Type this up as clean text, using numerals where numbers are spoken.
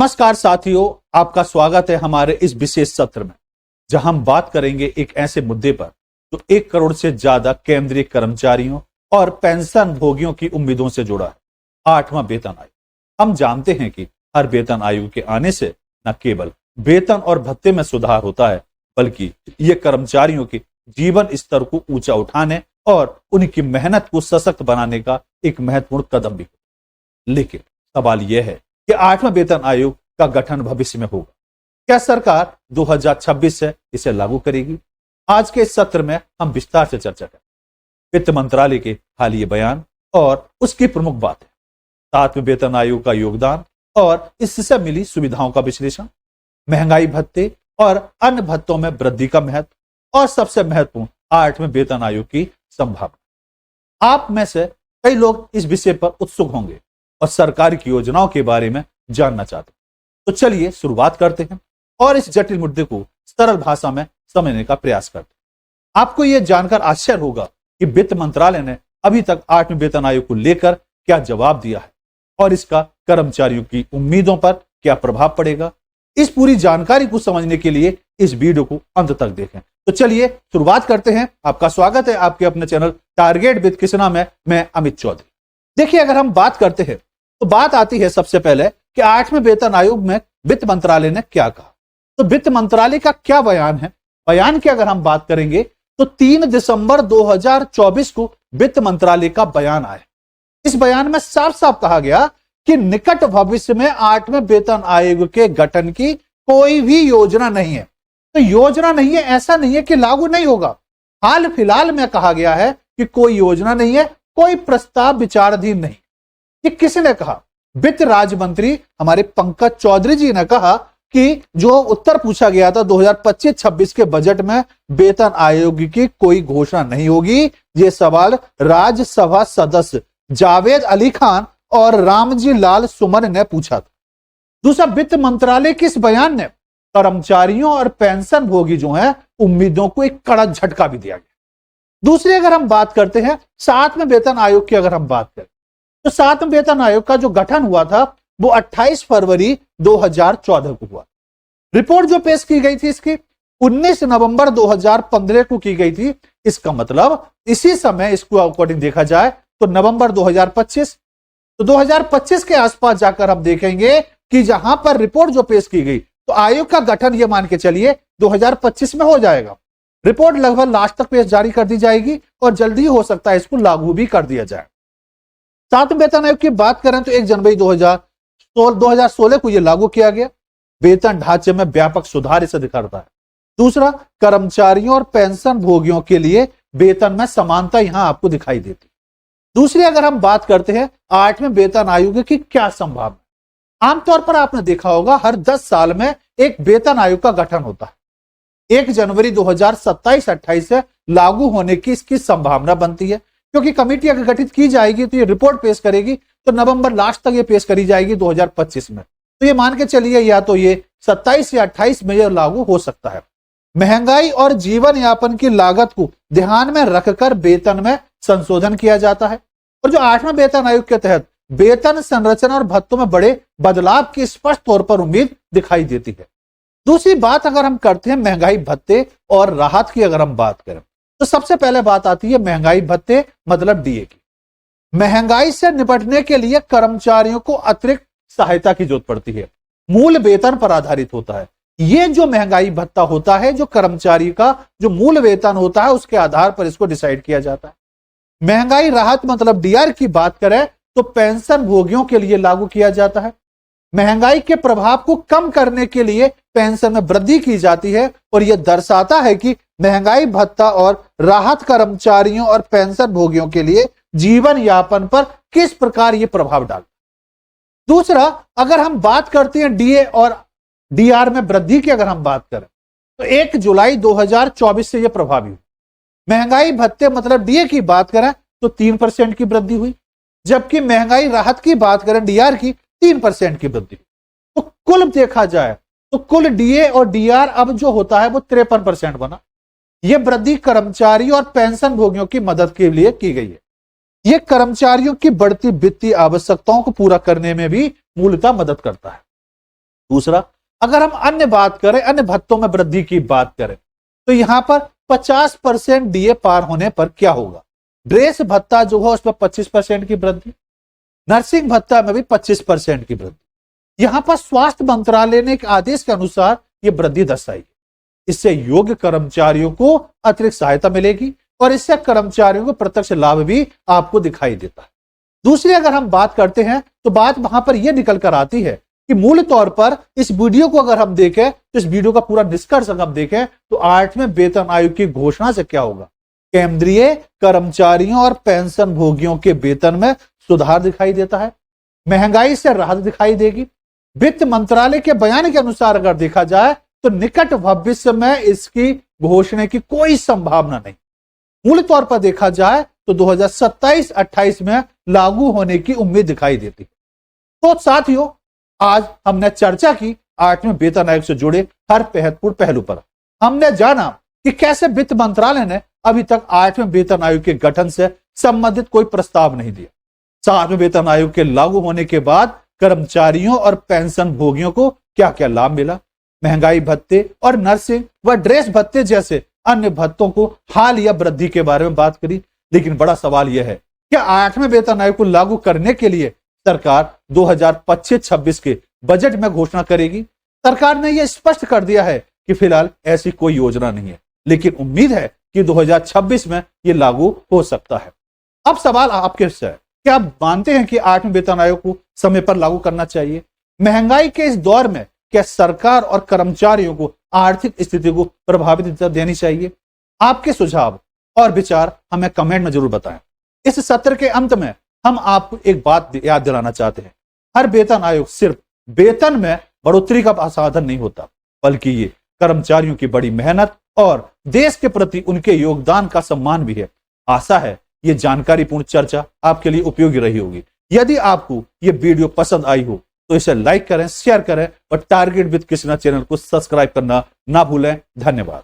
नमस्कार साथियों, आपका स्वागत है हमारे इस विशेष सत्र में, जहां हम बात करेंगे एक ऐसे मुद्दे पर जो 1 करोड़ से ज्यादा केंद्रीय कर्मचारियों और पेंशन भोगियों की उम्मीदों से जुड़ा है। 8वां वेतन आयोग। हम जानते हैं कि हर वेतन आयोग के आने से न केवल वेतन और भत्ते में सुधार होता है, बल्कि ये कर्मचारियों के जीवन स्तर को ऊंचा उठाने और उनकी मेहनत को सशक्त बनाने का एक महत्वपूर्ण कदम भी होता है। लेकिन सवाल यह है कि 8वां वेतन आयोग का गठन भविष्य में होगा। क्या सरकार 2026 से इसे लागू करेगी? आज के इस सत्र में हम विस्तार से चर्चा करेंगे। वित्त मंत्रालय के हालिया बयान और उसकी प्रमुख बातें, 7वें वेतन आयोग का योगदान और इससे मिली सुविधाओं का विश्लेषण, महंगाई भत्ते और अन्य भत्तों में वृद्धि का महत्व और सबसे महत्वपूर्ण 8वें वेतन आयोग की संभावना। आप में से कई लोग इस विषय पर उत्सुक होंगे और सरकार की योजनाओं के बारे में जानना चाहते हैं। तो चलिए शुरुआत करते हैं और इस जटिल मुद्दे को सरल भाषा में समझने का प्रयास करते हैं। आपको यह जानकर आश्चर्य होगा कि वित्त मंत्रालय ने अभी तक 8वें वेतन आयोग को लेकर क्या जवाब दिया है और इसका कर्मचारियों की उम्मीदों पर क्या प्रभाव पड़ेगा। इस पूरी जानकारी को समझने के लिए इस वीडियो को अंत तक देखें। तो चलिए शुरुआत करते हैं। आपका स्वागत है आपके अपने चैनल टारगेट विद कृष्णा में। मैं अमित चौधरी। देखिए, अगर हम बात करते हैं तो बात आती है सबसे पहले कि 8वें वेतन आयोग में वित्त मंत्रालय ने क्या कहा। तो वित्त मंत्रालय का क्या बयान है? बयान की अगर हम बात करेंगे तो 3 दिसंबर 2024 को वित्त मंत्रालय का बयान आया। इस बयान में साफ साफ कहा गया कि निकट भविष्य में 8वें वेतन आयोग के गठन की कोई भी योजना नहीं है। तो योजना नहीं है, ऐसा नहीं है कि लागू नहीं होगा। हाल फिलहाल में कहा गया है कि कोई योजना नहीं है, कोई प्रस्ताव विचाराधीन नहीं। ये किसने कहा? वित्त राज्य मंत्री हमारे पंकज चौधरी जी ने कहा कि जो उत्तर पूछा गया था 2025-26 के बजट में वेतन आयोग की कोई घोषणा नहीं होगी। ये सवाल राज्यसभा सदस्य जावेद अली खान और रामजी लाल सुमन ने पूछा था। दूसरा, वित्त मंत्रालय के इस बयान ने कर्मचारियों और पेंशन भोगी जो हैं उम्मीदों को एक कड़ा झटका भी दिया गया। दूसरी, अगर हम बात करते हैं 7वें वेतन आयोग की, अगर हम बात करें तो 7वें वेतन आयोग का जो गठन हुआ था वो 28 फरवरी 2014 को हुआ। रिपोर्ट जो पेश की गई थी इसकी 19 नवंबर 2015 को की गई थी। इसका मतलब इसी समय इसको अकॉर्डिंग देखा जाए तो नवंबर 2025, तो 2025 के आसपास जाकर हम देखेंगे कि जहां पर रिपोर्ट जो पेश की गई तो आयोग का गठन ये मान के चलिए 2025 में हो जाएगा। रिपोर्ट लगभग लास्ट तक पेश जारी कर दी जाएगी और जल्दी हो सकता है इसको लागू भी कर दिया जाए। 7वें वेतन आयोग की बात करें तो 1 जनवरी 2016 को यह लागू किया गया। वेतन ढांचे में व्यापक सुधार इसे दिखाता है। दूसरा, कर्मचारियों और पेंशन भोगियों के लिए वेतन में समानता यहां आपको दिखाई देती। दूसरी, अगर हम बात करते हैं 8वें वेतन आयोग की क्या संभावना। आमतौर पर आपने देखा होगा हर 10 साल में एक वेतन आयोग का गठन होता है। 1 जनवरी 2027-28 से लागू होने की इसकी संभावना बनती है, क्योंकि कमेटी अगर गठित की जाएगी तो ये रिपोर्ट पेश करेगी तो नवंबर लास्ट तक ये पेश करी जाएगी 2025 में। तो ये मान के चलिए या तो ये 27 या 28 में ये लागू हो सकता है। महंगाई और जीवन यापन की लागत को ध्यान में रखकर वेतन में संशोधन किया जाता है और जो 8वें वेतन आयोग के तहत वेतन संरचना और भत्तों में बड़े बदलाव की स्पष्ट तौर पर उम्मीद दिखाई देती है। दूसरी बात अगर हम करते हैं महंगाई भत्ते और राहत की, अगर हम बात करें तो सबसे पहले बात आती है महंगाई भत्ते मतलब डीए की। महंगाई से निपटने के लिए कर्मचारियों को अतिरिक्त सहायता की जरूरत पड़ती है। मूल वेतन पर आधारित होता है। यह जो महंगाई भत्ता होता है, जो कर्मचारी का जो मूल वेतन होता है उसके आधार पर इसको डिसाइड किया जाता है। महंगाई राहत मतलब डीआर की बात करें तो पेंशन भोगियों के लिए लागू किया जाता है। महंगाई के प्रभाव को कम करने के लिए पेंशन में वृद्धि की जाती है और यह दर्शाता है कि महंगाई भत्ता और राहत कर्मचारियों और पेंशन भोगियों के लिए जीवन यापन पर किस प्रकार यह प्रभाव डालता है। दूसरा, अगर हम बात करते हैं डीए और डीआर में वृद्धि की, अगर हम बात करें तो 1 जुलाई 2024 से यह प्रभावी हुई। महंगाई भत्ते मतलब डीए की बात करें तो 3% की वृद्धि हुई, जबकि महंगाई राहत की बात करें डीआर की 3% की वृद्धि। तो कुल देखा जाए तो कुल डीए और डीआर अब जो होता है वो 53% बना। यह वृद्धि कर्मचारी और पेंशन भोगियों की मदद के लिए की गई है। यह कर्मचारियों की बढ़ती वित्तीय आवश्यकताओं को पूरा करने में भी मूलतः मदद करता है। दूसरा, अगर हम अन्य बात करें, अन्य भत्तों में वृद्धि की बात करें, तो यहां पर 50% डीए पार होने पर क्या होगा? ड्रेस भत्ता जो है उसमें 25% की वृद्धि, नर्सिंग भत्ता में भी 25% की वृद्धि। यहां पर स्वास्थ्य मंत्रालय ने एक आदेश के अनुसार यह वृद्धि दर्शाई। इससे योग्य कर्मचारियों को अतिरिक्त सहायता मिलेगी और इससे कर्मचारियों को प्रत्यक्ष लाभ भी आपको दिखाई देता है। दूसरी अगर हम बात करते हैं तो बात वहां पर यह निकल कर आती है कि मूल तौर पर इस वीडियो को अगर हम देखें तो इस वीडियो का पूरा निष्कर्ष अगर हम देखें तो 8वें वेतन आयोग की घोषणा से क्या होगा? केंद्रीय कर्मचारियों और पेंशन भोगियों के वेतन में सुधार दिखाई देता है, महंगाई से राहत दिखाई देगी। वित्त मंत्रालय के बयान के अनुसार अगर देखा जाए तो निकट भविष्य में इसकी घोषणा की कोई संभावना नहीं। मूल तौर पर देखा जाए तो 2027-28 में लागू होने की उम्मीद दिखाई देती है। तो साथियों, आज हमने चर्चा की 8वें वेतन आयोग से जुड़े हर महत्वपूर्ण पहलू पर। हमने जाना कि कैसे वित्त मंत्रालय ने अभी तक 8वें वेतन आयोग के गठन से संबंधित कोई प्रस्ताव नहीं दिया। 7वें वेतन आयोग के लागू होने के बाद कर्मचारियों और पेंशन भोगियों को क्या क्या लाभ मिला, महंगाई भत्ते और नर्सिंग व ड्रेस भत्ते जैसे अन्य भत्तों को हाल या वृद्धि के बारे में बात करी। लेकिन बड़ा सवाल यह है कि 8वें वेतन आयोग को लागू करने के लिए सरकार 2025-26 के बजट में घोषणा करेगी। सरकार ने यह स्पष्ट कर दिया है कि फिलहाल ऐसी कोई योजना नहीं है, लेकिन उम्मीद है कि 2026 में यह लागू हो सकता है। अब सवाल आपके से है, क्या आप मानते हैं कि 8वें वेतन आयोग को समय पर लागू करना चाहिए? महंगाई के इस दौर में क्या सरकार और कर्मचारियों को आर्थिक स्थिति को प्रभावित देनी चाहिए? आपके सुझाव और विचार हमें कमेंट में जरूर बताएं। इस सत्र के अंत में हम आपको एक बात याद दिलाना चाहते हैं, हर वेतन आयोग सिर्फ वेतन में बढ़ोतरी का साधन नहीं होता, बल्कि ये कर्मचारियों की बड़ी मेहनत और देश के प्रति उनके योगदान का सम्मान भी है। आशा है ये जानकारीपूर्ण चर्चा आपके लिए उपयोगी रही होगी। यदि आपको ये वीडियो पसंद आई हो तो इसे लाइक करें, शेयर करें और टारगेट विद कृष्णा चैनल को सब्सक्राइब करना ना भूलें। धन्यवाद।